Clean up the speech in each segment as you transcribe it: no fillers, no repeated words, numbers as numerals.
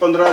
15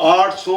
800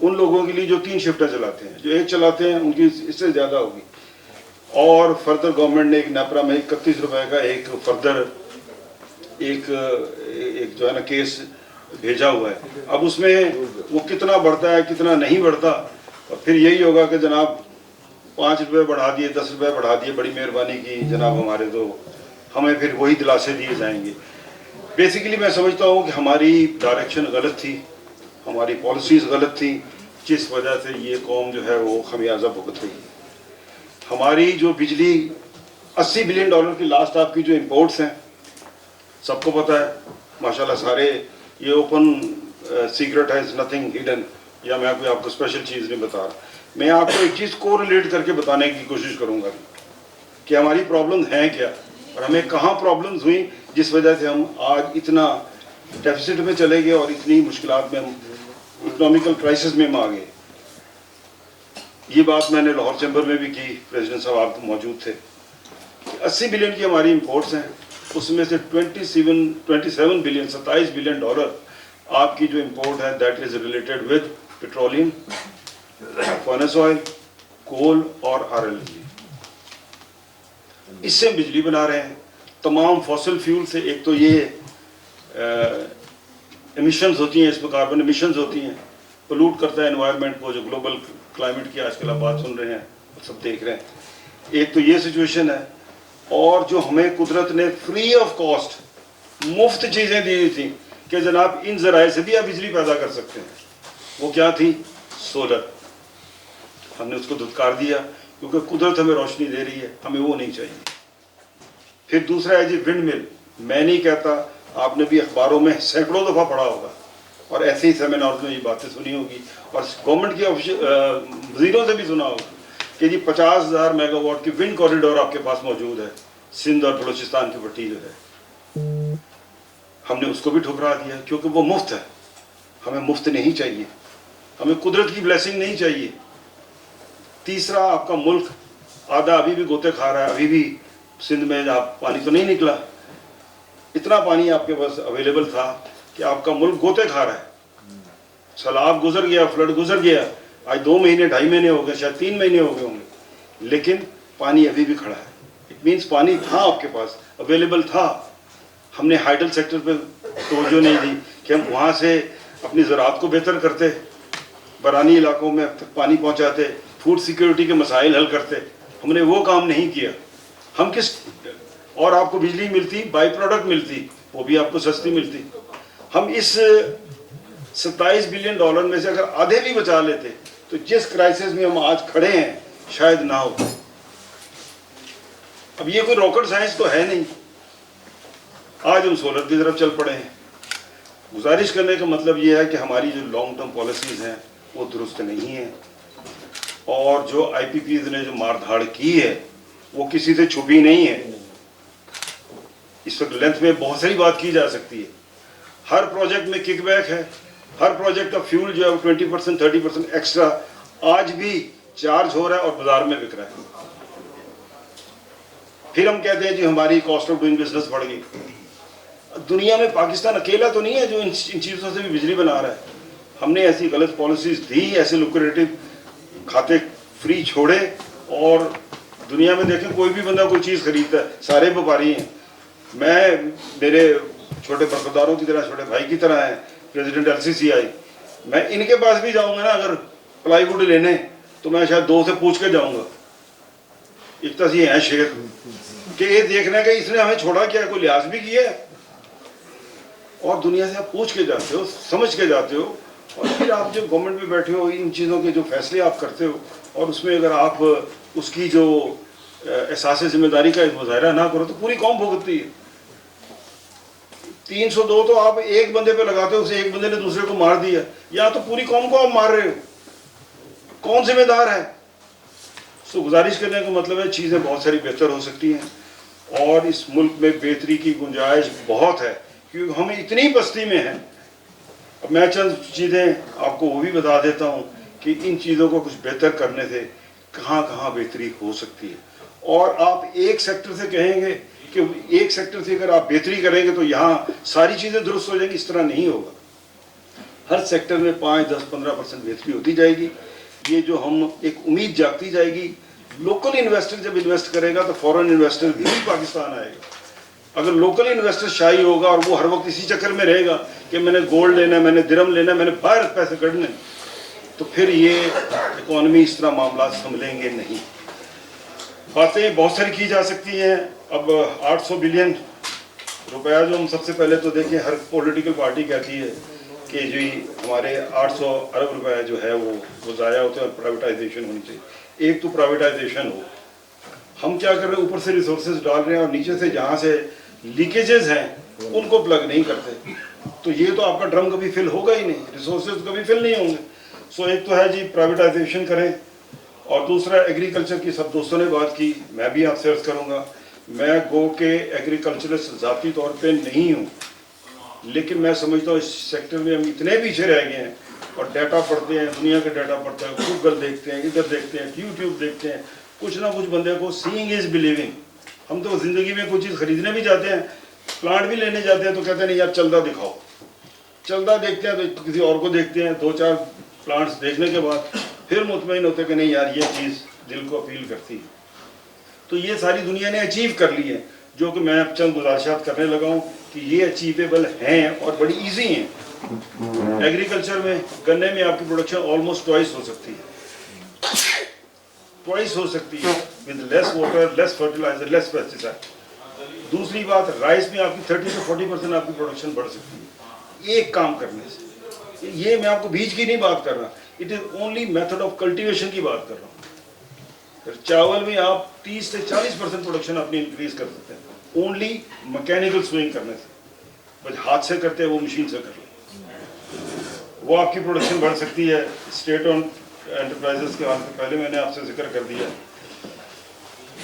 ان لوگوں کے لیے جو 3 شفٹیں چلاتے ہیں. جو 1 چلاتے ہیں ان کی اس سے زیادہ ہوگی. اور فردر گورنمنٹ نے ایک نیپرا میں 31 روپے کا ایک فردر ایک جو ہے نا کیس بھیجا ہوا ہے. اب اس میں وہ کتنا بڑھتا ہے کتنا نہیں بڑھتا، اور پھر یہی ہوگا کہ جناب 5 روپے بڑھا دیے 10 روپے بڑھا دیے، بڑی مہربانی کی جناب ہمارے، تو ہمیں پھر وہی دلاسے دیے جائیں گے. بیسیکلی میں سمجھتا ہوں کہ ہماری ڈائریکشن غلط تھی، ہماری پالیسیز غلط تھی، جس وجہ سے یہ قوم جو ہے وہ خمیازہ بھگت رہی ہے. ہماری جو بجلی $80 بلین کی لاسٹ آپ کی جو امپورٹس ہیں سب کو پتہ ہے ماشاءاللہ سارے، یہ اوپن سیکرٹ ہے، نتھنگ ہڈن، یا میں کوئی آپ کو اسپیشل چیز نہیں بتا رہا. میں آپ کو ایک چیز کو ریلیٹ کر کے بتانے کی کوشش کروں گا کہ ہماری پرابلمز ہیں کیا اور ہمیں کہاں پرابلمز ہوئیں جس وجہ سے ہم آج اتنا ڈیفیسٹ میں چلے گئے اور اتنی مشکلات میں، اکنامیکل کرائسس میں ہم آ گئے. یہ بات میں نے لاہور چیمبر میں بھی کی، پریزیڈنٹ صاحب آپ موجود تھے. 80 بلین کی ہماری امپورٹس ہیں، اس میں سے 27 بلین $27 بلین آپ کی جو امپورٹ ہے that is related with petroleum, furnace oil, coal اور RLNG. اس سے ہم بجلی بنا رہے ہیں. تمام فوسل فیول سے، ایک تو یہ ایمیشنز ہوتی ہیں، اس میں کاربن ایمیشنز ہوتی ہیں، پولوٹ کرتا ہے انوائرمنٹ کو، جو گلوبل کلائمیٹ کی آج کل آپ بات سن رہے ہیں سب دیکھ رہے ہیں. ایک تو یہ سچویشن ہے، اور جو ہمیں قدرت نے فری آف کاسٹ مفت چیزیں دی تھیں کہ جناب ان ذرائع سے بھی آپ بجلی پیدا کر سکتے ہیں، وہ کیا تھی؟ سولر. ہم نے اس کو دھتکار دیا کیونکہ قدرت ہمیں روشنی دے رہی ہے، ہمیں وہ نہیں چاہیے. پھر دوسرا ہے جی ونڈ مل. میں نہیں کہتا، آپ نے بھی اخباروں میں سینکڑوں دفعہ پڑھا ہوگا اور ایسے ہی سیمینارز میں یہ باتیں سنی ہوگی اور گورنمنٹ کے وزیروں سے بھی سنا ہوگا کہ جی 50,000 میگا واٹ کی ونڈ کوریڈور آپ کے پاس موجود ہے سندھ اور بلوچستان کی پٹی جو ہے. ہم نے اس کو بھی ٹھکرا دیا کیونکہ وہ مفت ہے. ہمیں مفت نہیں چاہیے، ہمیں قدرت کی بلیسنگ نہیں چاہیے. تیسرا، آپ کا ملک آدھا ابھی بھی گوتے کھا رہا ہے. ابھی بھی سندھ میں پانی تو نہیں نکلا، اتنا پانی آپ کے پاس اویلیبل تھا کہ آپ کا ملک گوتے کھا رہا ہے. سیلاب گزر گیا، فلڈ گزر گیا، آج 2 مہینے 2.5 مہینے ہو گئے، شاید 3 مہینے ہو گئے ہوں گے، لیکن پانی ابھی بھی کھڑا ہے. اٹ مینس پانی تھا آپ کے پاس، اویلیبل تھا. ہم نے ہائیڈل سیکٹر پہ توجہ نہیں دی کہ ہم وہاں سے اپنی زراعت کو بہتر کرتے، برانی علاقوں میں پانی پہنچاتے، فوڈ سیکیورٹی کے مسائل حل کرتے. ہم نے وہ کام نہیں کیا. ہم کس، اور آپ کو بجلی ملتی، بائی پروڈکٹ ملتی، وہ بھی آپ کو سستی ملتی. ہم اس $27 بلین میں سے اگر آدھے بھی بچا لیتے تو جس کرائسس میں ہم آج کھڑے ہیں شاید نہ ہو. اب یہ کوئی راکٹ سائنس تو ہے نہیں. آج ہم سولر کی طرف چل پڑے ہیں. گزارش کرنے کا مطلب یہ ہے کہ ہماری جو لانگ ٹرم پالیسیز ہیں وہ درست نہیں ہیں، اور جو IPPs نے جو مار دھاڑ کی ہے وہ کسی سے چھپی نہیں ہے. اس وقت لینتھ میں بہت ساری بات کی جا سکتی ہے. ہر پروجیکٹ میں کک بیک ہے، ہر پروجیکٹ کا فیول جو ہے 20% 30% ایکسٹرا آج بھی چارج ہو رہا ہے اور بازار میں بک رہا ہے. پھر ہم کہتے ہیں جی ہماری کاسٹ آف ڈوئنگ بزنس بڑھ گئی. دنیا میں پاکستان اکیلا تو نہیں ہے جو ان چیزوں سے بھی بجلی بنا رہا ہے. ہم نے ایسی غلط پالیسیز دی، ایسے لوکریٹو کھاتے فری چھوڑے، اور دنیا میں دیکھیں کوئی بھی بندہ کوئی چیز خریدتا ہے، سارے وپاری ہیں. میں میرے چھوٹے برخداروں کی طرح، چھوٹے بھائی کی طرح ہیں پریزیڈنٹ LCCI. میں ان کے پاس بھی جاؤں گا نا اگر پلائی ووڈ لینے تو میں شاید 2 سے پوچھ کے جاؤں گا. اتنا سی ہیں شیر کہ یہ دیکھنا کہ اس نے ہمیں چھوڑا کیا، کوئی لحاظ بھی کیا ہے. اور دنیا سے آپ پوچھ کے جاتے ہو، سمجھ کے جاتے ہو، اور پھر آپ جو گورنمنٹ میں بیٹھے ہو ان چیزوں کے جو فیصلے آپ کرتے ہو، اور اس میں اگر آپ اس کی جو احساس ذمہ داری کا مظاہرہ نہ کرو تو پوری قوم بھگتتی ہے. 302 تو آپ ایک بندے پہ لگاتے ہو، اسے ایک بندے نے دوسرے کو مار دیا، یا تو پوری قوم کو آپ مار رہے ہو. کون ذمہ دار ہے؟ سو گزارش کرنے کا مطلب ہے چیزیں بہت ساری بہتر ہو سکتی ہیں، اور اس ملک میں بہتری کی گنجائش بہت ہے کیونکہ ہم اتنی پستی میں ہیں. اب میں چند چیزیں آپ کو وہ بھی بتا دیتا ہوں کہ ان چیزوں کو کچھ بہتر کرنے سے کہاں کہاں بہتری ہو سکتی ہے. اور آپ ایک سیکٹر سے کہیں گے کہ ایک سیکٹر سے اگر آپ بہتری کریں گے تو یہاں ساری چیزیں درست ہو جائیں گی، اس طرح نہیں ہوگا. ہر سیکٹر میں 5-10-15% بہتری ہوتی جائے گی. یہ جو ہم ایک امید جاگتی جائے گی. لوکل انویسٹر جب انویسٹ کرے گا تو فورن انویسٹر بھی پاکستان آئے گا. اگر لوکل انویسٹر شائی ہوگا اور وہ ہر وقت اسی چکر میں رہے گا کہ میں نے گولڈ لینا ہے, میں نے درہم لینا ہے, میں نے باہر پیسے کڑھنے, تو پھر یہ اکانومی اس طرح معاملات سنبھلیں گے نہیں. باتیں بہت ساری کی جا سکتی ہیں. اب 800 بلین روپیہ جو ہم سب سے پہلے تو دیکھیں, ہر پولیٹیکل پارٹی کہتی ہے کہ جی ہمارے 800 ارب روپے جو ہے وہ ضائع ہوتے ہیں اور پرائیویٹائزیشن ہونی چاہیے. ایک تو پرائیویٹائزیشن ہو. ہم کیا کر رہے ہیں, اوپر سے ریسورسز ڈال رہے ہیں اور نیچے سے جہاں سے لیکیجز ہیں ان کو پلگ نہیں کرتے. تو یہ تو آپ کا ڈرم کبھی فل ہوگا ہی نہیں, ریسورسز کبھی فل نہیں ہوں گے. سو ایک تو ہے جی پرائیویٹائزیشن کریں, اور دوسرا ایگریکلچر کی سب دوستوں نے بات کی, میں بھی آپ سے عرض کروں گا, میں گو کہ ایگریکلچرسٹ ذاتی طور پہ نہیں ہوں, لیکن میں سمجھتا ہوں اس سیکٹر میں ہم اتنے پیچھے رہ گئے ہیں. اور ڈیٹا پڑھتے ہیں, دنیا کا ڈیٹا پڑھتے ہیں, گوگل دیکھتے ہیں, ادھر دیکھتے ہیں, یوٹیوب دیکھتے ہیں, کچھ نہ کچھ بندے کو سینگ از بلیونگ. ہم تو زندگی میں کوئی چیز خریدنے بھی جاتے ہیں, پلانٹ بھی لینے جاتے ہیں, تو کہتے ہیں نہیں یار چلتا دکھاؤ. چلتا دیکھتے ہیں تو کسی اور کو دیکھتے ہیں, 2-4 پلانٹس دیکھنے کے بعد پھر مطمئن ہوتے ہیں کہ نہیں یار یہ چیز دل کو اپیل کرتی ہے. تو یہ ساری دنیا نے اچیو کر لی ہے, جو کہ میں اب چند گزارشات کرنے لگا ہوں کہ یہ اچیویبل ہیں اور بڑی ایزی ہیں. ایگریکلچر میں گنے میں آپ کی پروڈکشن آلموسٹ ٹوائس ہو سکتی ہے, ٹوائس ہو سکتی ہے, with less water, less fertiliser, less pesticide. دوسری بات, رائس میں آپ کی 30 سے 40% آپ کی پروڈکشن بڑھ سکتی ہے ایک کام کرنے سے. یہ میں آپ کو بیج کی نہیں بات کر رہا, it is only method of cultivation کی بات کر رہا ہوں. چاول میں آپ 30 سے 40% پروڈکشن اپنی انکریز کر سکتے ہیں اونلی مکینیکل سوئنگ کرنے سے. بس ہاتھ سے کرتے ہیں وہ مشین سے کر لیں, وہ آپ کی پروڈکشن بڑھ سکتی ہے. اسٹیٹ اون انٹرپرائزز کے پہلے میں نے آپ سے ذکر کر دیا.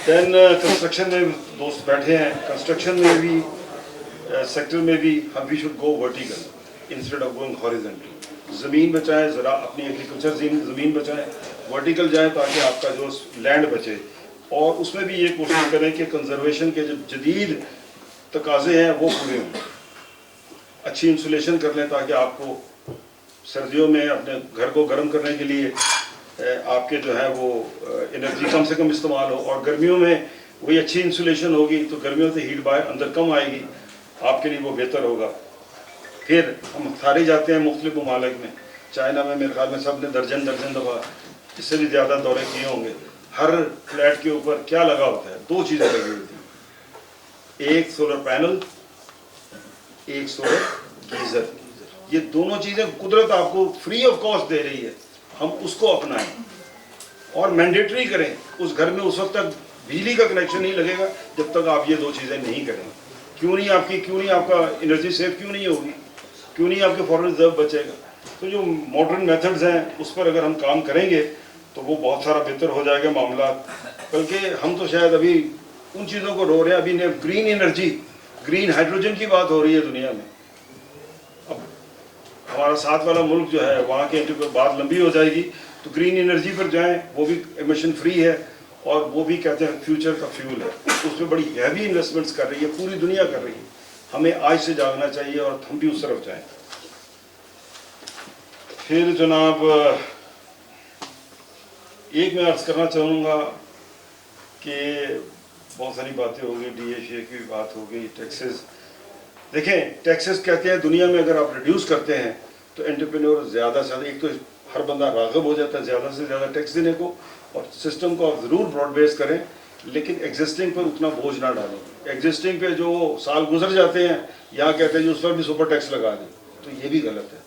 دین کنسٹرکشن میں دوست بیٹھے ہیں, کنسٹرکشن میں بھی سیکٹر میں بھی ہم we should go vertical instead of going horizontal. زمین بچائیں, ذرا اپنی ایگریکلچر زمین بچائیں, ورٹیکل جائیں تاکہ آپ کا جو لینڈ بچے. اور اس میں بھی یہ کوشش کریں کہ کنزرویشن کے جو جدید تقاضے ہیں وہ پورے ہوں. اچھی انسولیشن کر لیں تاکہ آپ کو سردیوں میں اپنے گھر کو گرم کرنے کے لیے آپ کے جو ہے وہ انرجی کم سے کم استعمال ہو, اور گرمیوں میں وہی اچھی انسولیشن ہوگی تو گرمیوں سے ہیٹ باہر اندر کم آئے گی, آپ کے لیے وہ بہتر ہوگا. پھر ہم سارے جاتے ہیں مختلف ممالک میں, چائنا میں میرے خیال میں سب نے درجن دفعہ اس سے بھی زیادہ دورے کیے ہوں گے. ہر فلیٹ کے اوپر کیا لگا ہوتا ہے, 2 چیزیں لگی ہوتی ہیں, ایک سولر پینل, ایک سولر گیزر. یہ دونوں چیزیں قدرت آپ کو فری آف کاسٹ دے رہی ہے, ہم اس کو اپنائیں اور مینڈیٹری کریں. اس گھر میں اس وقت تک بجلی کا کنیکشن نہیں لگے گا جب تک آپ یہ 2 چیزیں نہیں کریں. کیوں نہیں آپ کا انرجی سیو کیوں نہیں ہوگی, کیوں نہیں آپ کے فورن ریزرو بچے گا. تو جو ماڈرن میتھڈز ہیں اس پر اگر ہم کام کریں گے تو وہ بہت سارا بہتر ہو جائے گا معاملات. بلکہ ہم تو شاید ابھی ان چیزوں کو رو رہے ہیں. ابھی گرین انرجی, گرین ہائیڈروجن کی بات ہو رہی ہے دنیا میں. اب ہمارا ساتھ والا ملک جو ہے وہاں کے بات لمبی ہو جائے گی تو گرین انرجی پر جائیں, وہ بھی ایمیشن فری ہے اور وہ بھی کہتے ہیں فیوچر کا فیول ہے. اس میں بڑی ہیوی انویسٹمنٹس کر رہی ہے, پوری دنیا کر رہی ہے. ہمیں آج سے جاگنا چاہیے اور ہم بھی اس طرف جائیں. پھر جناب ایک میں عرض کرنا چاہوں گا کہ بہت ساری باتیں ہو گئی, ڈی ایش اے کی بات ہو گئی, ٹیکسز. دیکھیں ٹیکسز کہتے ہیں دنیا میں اگر آپ ریڈیوس کرتے ہیں تو انٹرپرینور زیادہ سے زیادہ, ایک تو ہر بندہ راغب ہو جاتا ہے زیادہ سے زیادہ ٹیکس دینے کو, اور سسٹم کو آپ ضرور براڈ بیس کریں لیکن ایگزسٹنگ پر اتنا بوجھ نہ ڈالیں. ایگزسٹنگ پہ جو سال گزر جاتے ہیں یہاں کہتے ہیں جی اس پر بھی سپر ٹیکس لگا دیں, تو یہ بھی غلط ہے.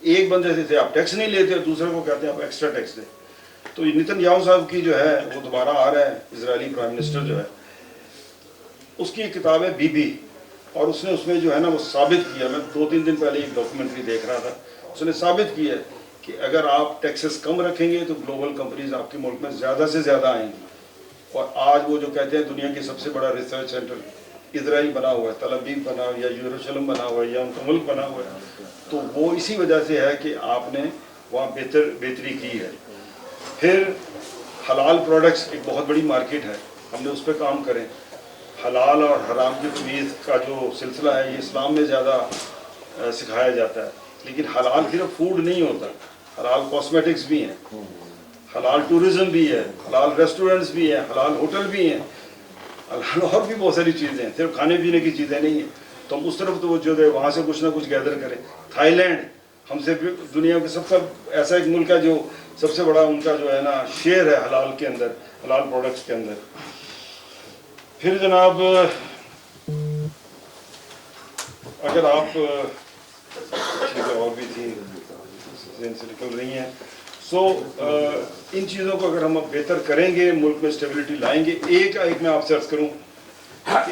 ایک بندے سے آپ ٹیکس نہیں لیتے, دوسرے کو کہتے ہیں آپ ایکسٹرا ٹیکس دیں. تو نیتن یاہو صاحب کی جو ہے وہ دوبارہ آ رہا ہے, اسرائیلی پرائم منسٹر جو ہے, اس کی کتاب ہے بی, اور اس نے اس میں جو ہے نا وہ ثابت کیا, میں 2-3 دن پہلے ایک ڈاکومنٹری دیکھ رہا تھا, اس نے ثابت کیا کہ اگر آپ ٹیکسز کم رکھیں گے تو گلوبل کمپنیز آپ کے ملک میں زیادہ سے زیادہ آئیں گی. اور آج وہ جو کہتے ہیں دنیا کی سب سے بڑا ریسرچ سینٹر اسرائیل بنا ہوا ہے, تل ابیب بنا ہوا ہے, یا یروشلم بنا ہوا ہے, یا ان کا ملک بنا ہوا ہے, تو وہ اسی وجہ سے ہے کہ آپ نے وہاں بہتری کی ہے. پھر حلال پروڈکٹس ایک بہت بڑی مارکیٹ ہے, ہم نے اس پہ کام کریں. حلال اور حرام کی تمیز کا جو سلسلہ ہے یہ اسلام میں زیادہ سکھایا جاتا ہے. لیکن حلال صرف فوڈ نہیں ہوتا, حلال کاسمیٹکس بھی ہیں, حلال ٹورزم بھی ہے, حلال ریسٹورنٹس بھی ہیں, حلال ہوٹل بھی ہیں, حلال اور بھی بہت ساری چیزیں ہیں, صرف کھانے پینے کی چیزیں نہیں ہیں. تو ہم اس طرف توجہ دیں, وہاں سے کچھ نہ کچھ گیدر کریں. تھائی لینڈ ہم سے دنیا کے سب سے ایسا ایک ملک ہے جو سب سے بڑا ان کا جو ہے نا شیئر ہے حلال کے اندر, حلال پروڈکٹس کے اندر. پھر جناب اگر آپ چیزیں اور بھی تھیں ذہن سے نکل رہی ہیں, سو ان چیزوں کو اگر ہم بہتر کریں گے, ملک میں اسٹیبلٹی لائیں گے. ایک میں آپ سے عرض کروں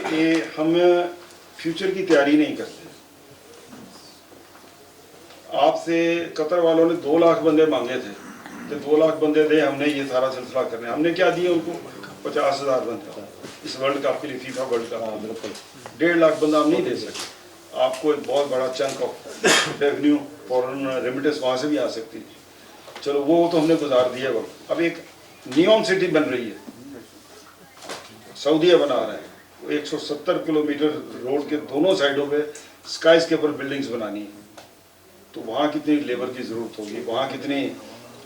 کہ ہم فیوچر کی تیاری نہیں کرتے. آپ سے قطر والوں نے 2 لاکھ بندے مانگے تھے کہ 2 لاکھ بندے دیں, ہم نے یہ سارا سلسلہ کرنا ہے. ہم نے کیا دیے ان کو 50,000 بندے اس ورلڈ کپ کے لیے, فیفا ورلڈ کپ. بالکل 1.5 لاکھ بندہ ہم نہیں دے سکتے. آپ کو ایک بہت بڑا chunk of revenue foreign remittance وہاں سے بھی آ سکتی. چلو وہ تو ہم نے گزار دیا وقت. اب ایک نیوم سٹی بن رہی ہے, سعودیہ بنا رہا ہے, 170 کلومیٹر روڈ کے دونوں سائڈوں پہ اسکائی اسکیپر بلڈنگز بنانی ہے. تو وہاں کتنی لیبر کی ضرورت ہوگی, وہاں کتنی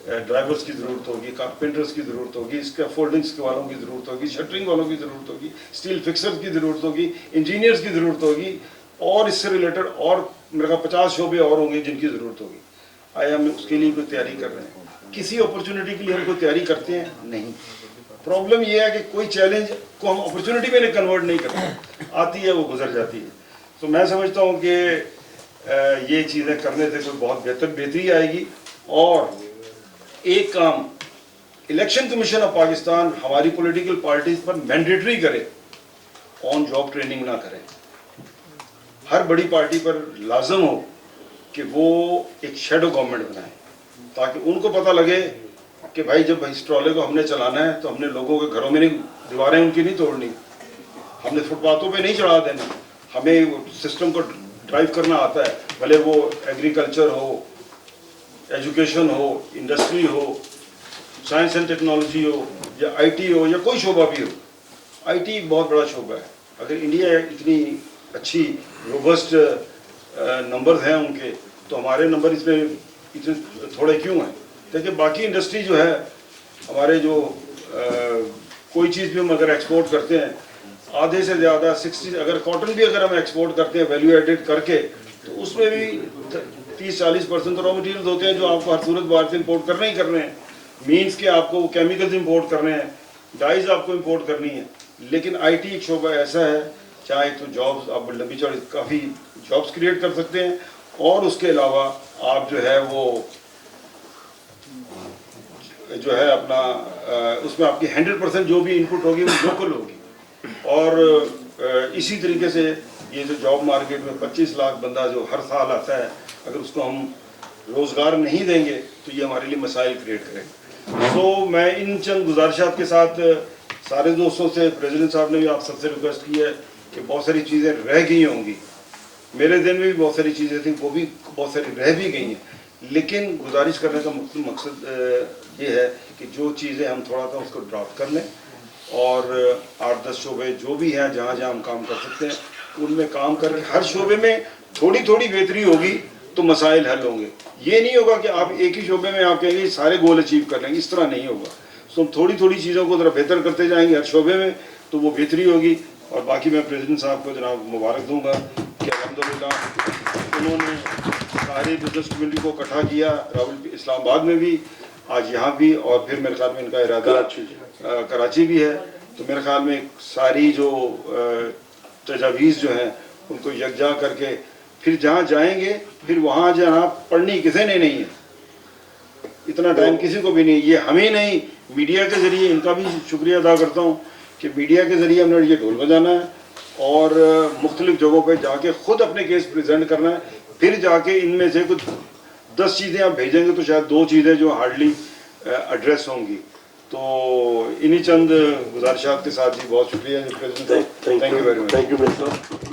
ڈرائیورس کی ضرورت ہوگی, کارپینٹرس کی ضرورت ہوگی, اسکیفولڈنگس والوں کی ضرورت ہوگی, شٹرنگ والوں کی ضرورت ہوگی, اسٹیل فکسرز کی ضرورت ہوگی, انجینئرز کی ضرورت ہوگی, اور اس سے ریلیٹڈ اور میرے خیال 50 شعبے اور ہوں گے جن کی ضرورت ہوگی. آیا ہم اس کے لیے کوئی تیاری کر رہے ہیں؟ کسی اپرچونٹی کے لیے ہم کوئی تیاری کرتے ہیں؟ نہیں. پرابلم یہ ہے کہ کوئی چیلنج کو ہم اپرچونٹی میں کنورٹ نہیں کرتے, آتی ہے وہ گزر جاتی ہے. تو میں سمجھتا ہوں کہ یہ چیزیں کرنے سے کوئی بہت بہتری آئے گی. اور ایک کام الیکشن کمیشن آف پاکستان ہماری پولیٹیکل پارٹیز پر مینڈیٹری کرے, آن جاب ٹریننگ نہ کرے. ہر بڑی پارٹی پر لازم ہو کہ وہ ایک شیڈو گورنمنٹ بنائے, تاکہ ان کو پتہ لگے کہ بھائی جب اس ٹرولے کو ہم نے چلانا ہے تو ہم نے لوگوں کے گھروں میں نہیں, دیواریں ان کی نہیں توڑنی, ہم نے فٹ پاتھوں پہ نہیں چڑھا دینا, ہمیں سسٹم کو ڈرائیو کرنا آتا ہے. بھلے وہ ایگریکلچر ہو, ایجوکیشن ہو, انڈسٹری ہو, سائنس اینڈ ٹیکنالوجی ہو, یا آئی ٹی ہو, یا کوئی شعبہ بھی ہو. آئی ٹی ایک بہت بڑا شعبہ ہے. اگر انڈیا اتنی اچھی روبسٹ نمبرز ہیں ان کے, تو ہمارے نمبر اس میں اتنے تھوڑے کیوں ہیں؟ دیکھیں باقی انڈسٹری جو ہے ہمارے, جو کوئی چیز بھی ہم اگر ایکسپورٹ کرتے ہیں, آدھے سے زیادہ 60, اگر کاٹن بھی اگر ہم ایکسپورٹ کرتے ہیں ویلیو ایڈڈ کر کے, تو اس میں بھی 30-40% را مٹیریلز ہوتے ہیں جو آپ کو ہر صورت باہر سے امپورٹ کرنے ہی کرنے ہیں. مینس کہ آپ کو کیمیکلز امپورٹ کرنے ہیں, ڈائز آپ کو امپورٹ کرنی ہے. لیکن آئی ٹی ایک شعبہ ایسا ہے, چاہے تو جابز آپ لمبی چوڑی کافی جابز کریٹ کر سکتے ہیں, اور اس کے علاوہ آپ جو ہے وہ جو ہے اپنا اس میں آپ کی 100% جو بھی انپٹ ہوگی وہ لوکل ہوگی. اور اسی طریقے سے یہ جو جاب مارکیٹ میں 25 لاکھ بندہ جو ہر سال آتا ہے, اگر اس کو ہم روزگار نہیں دیں گے تو یہ ہمارے لیے مسائل کریٹ کرے گا. تو میں ان چند گزارشات کے ساتھ سارے دوستوں سے, پریزیڈنٹ صاحب نے بھی آپ سب سے ریکویسٹ کی ہے کہ بہت ساری چیزیں رہ گئی ہوں گی, میرے دن میں بھی بہت ساری چیزیں تھیں, وہ بھی بہت ساری رہ بھی گئی ہیں. لیکن گزارش کرنے کا مقصد یہ ہے کہ جو چیزیں ہم تھوڑا سا اس کو ڈراپ کر لیں, اور 8-10 شعبے جو بھی ہیں جہاں جہاں ہم کام کر سکتے ہیں ان میں کام کر کے ہر شعبے میں تھوڑی تھوڑی بہتری ہوگی تو مسائل حل ہوں گے. یہ نہیں ہوگا کہ آپ ایک ہی شعبے میں آپ کہیں گے سارے گول اچیو کر لیں گے, اس طرح نہیں ہوگا. تو ہم تھوڑی تھوڑی چیزوں کو ذرا بہتر کرتے جائیں گے ہر شعبے میں, تو وہ بہتری ہوگی. اور باقی میں پریزیڈنٹ صاحب کو جناب مبارک دوں گا کہ الحمدللہ انہوں نے ساری بزنس کمیونٹی کو اکٹھا کیا, اسلام آباد میں بھی, آج یہاں بھی, اور پھر میرے خیال میں ان کا ارادہ کراچی بھی ہے. تو میرے خیال میں ساری جو تجاویز جو ہیں ان کو یکجا کر کے پھر جہاں جائیں گے, پھر وہاں جہاں پڑھنی کسی نے نہیں ہے, اتنا ٹائم کسی کو بھی نہیں. یہ ہمیں نہیں, میڈیا کے ذریعے ان کا بھی شکریہ ادا کرتا ہوں کہ میڈیا کے ذریعے ہم نے یہ ڈھول بجانا ہے, اور مختلف جگہوں پہ جا کے خود اپنے کیس پریزنٹ کرنا ہے. پھر جا کے ان میں سے کچھ 10 چیزیں آپ بھیجیں گے تو شاید 2 چیزیں جو ہارڈلی ایڈریس ہوں گی. تو انہی چند گزارشات کے ساتھ جی بہت شکریہ. Thank you very much.